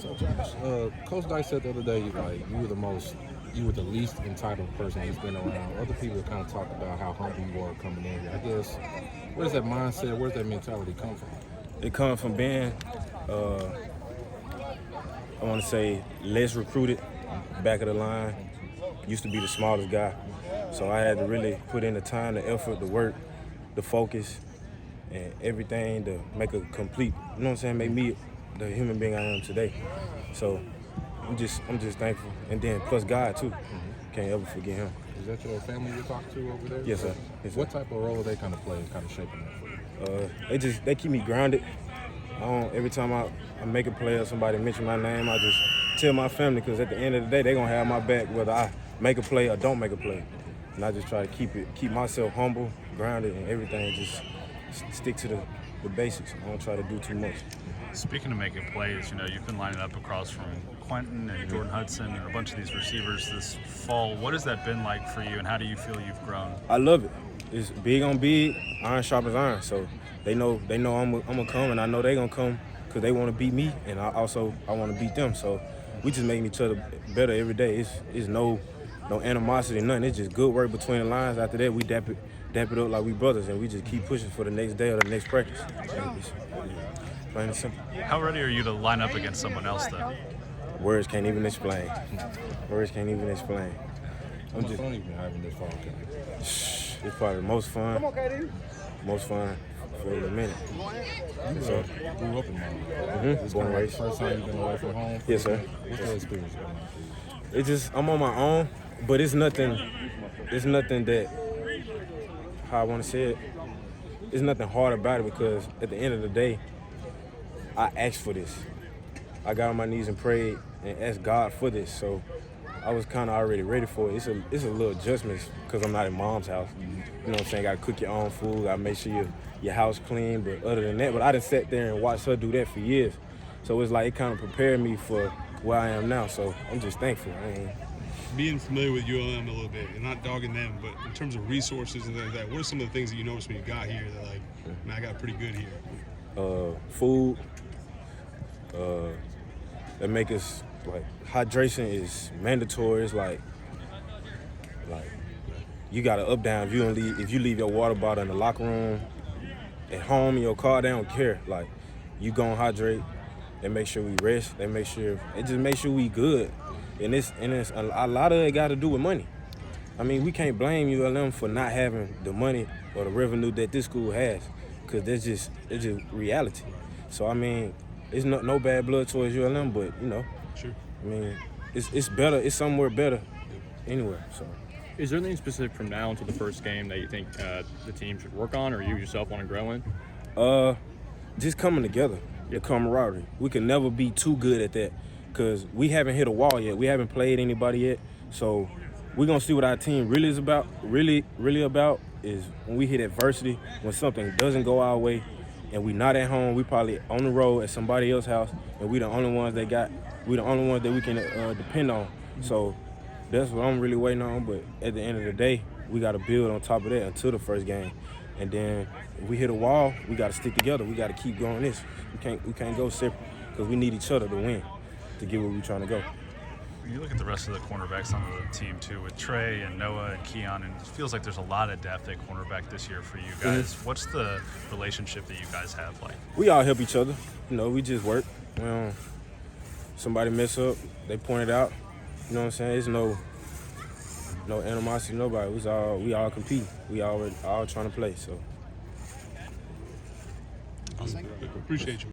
So, Josh, Coach Dice said the other day, like, you were the least entitled person he's been around. Other people kind of talked about how humble you were coming in here. I guess, where does that mindset, where does that mentality come from? It comes from being, I want to say, less recruited, back of the line. Used to be the smallest guy. So I had to really put in the time, the effort, the work, the focus, and everything to make a complete, you know what I'm saying, make me the human being I am today. So I'm just thankful. And then plus God too. Can't ever forget him. Is that your family you're talking to over there? Yes, sir. Yes, sir. What type of role are they kind of playing, kind of shaping that for you? They keep me grounded. Every time I make a play or somebody mention my name, I just tell my family, because at the end of the day, they're going to have my back whether I make a play or don't make a play. And I just try to keep myself humble, grounded, and everything, just stick to the basics. I don't try to do too much. Speaking of making plays, you've been lining up across from Quentin and Jordan Hudson and a bunch of these receivers this fall. What has that been like for you, and how do you feel you've grown? I love it. It's big on big, iron sharp as iron. So they know I'm gonna come, and I know they're gonna come because they want to beat me, and I want to beat them. So we just making each other better every day. It's no animosity, nothing. It's just good work between the lines. After that, we dap it up like we brothers, and we just keep pushing for the next day or the next practice. Plain and simple. How ready are you to line up against someone else, then? Words can't even explain. Words can't even explain. How much fun you've been having this fall camp? It's probably the most fun for a minute. So, grew up in Maryland. This Born and raised. First time you've been away from home? Yes, sir. What's that experience been like for you? I'm on my own, but it's nothing that, how I want to say it, it's nothing hard about it, because at the end of the day, I asked for this. I got on my knees and prayed and asked God for this, so I was kind of already ready for it. It's a little adjustments because I'm not in mom's house. You know what I'm saying? Got to cook your own food. Got to make sure your house clean. But other than that, I done sat there and watched her do that for years. So it's like it kind of prepared me for where I am now. So I'm just thankful. Being familiar with ULM a little bit, and not dogging them, but in terms of resources and things like that, what are some of the things that you noticed when you got here that, like, man, I got pretty good here? Food. That make us, like, hydration is mandatory. It's like you got to up down. If you leave your water bottle in the locker room, at home, in your car, they don't care. Like, you gonna hydrate. They make sure we rest. It just make sure we good. And it's a lot of it got to do with money. I mean, we can't blame ULM for not having the money or the revenue that this school has, because it's just reality. So I mean, it's no bad blood towards ULM, but Sure. I mean, it's better. It's somewhere better anywhere. So. Is there anything specific from now until the first game that you think the team should work on, or you yourself want to grow in? Just coming together, the camaraderie. We can never be too good at that, because we haven't hit a wall yet. We haven't played anybody yet. So we're gonna see what our team really is about. Really about is when we hit adversity, when something doesn't go our way, and we not at home. We probably on the road at somebody else's house, and we the only ones that we can depend on. So that's what I'm really waiting on. But at the end of the day, we got to build on top of that until the first game. And then if we hit a wall, we got to stick together. We got to keep going this. We can't go separate, because we need each other to win, to get where we're trying to go. You look at the rest of the cornerbacks on the team too, with Trey and Noah and Keon, and it feels like there's a lot of depth at cornerback this year for you guys. What's the relationship that you guys have like? We all help each other. We just work. Somebody mess up, they point it out. You know what I'm saying? There's no animosity, nobody. We all compete. We all trying to play. So. Awesome. Appreciate you.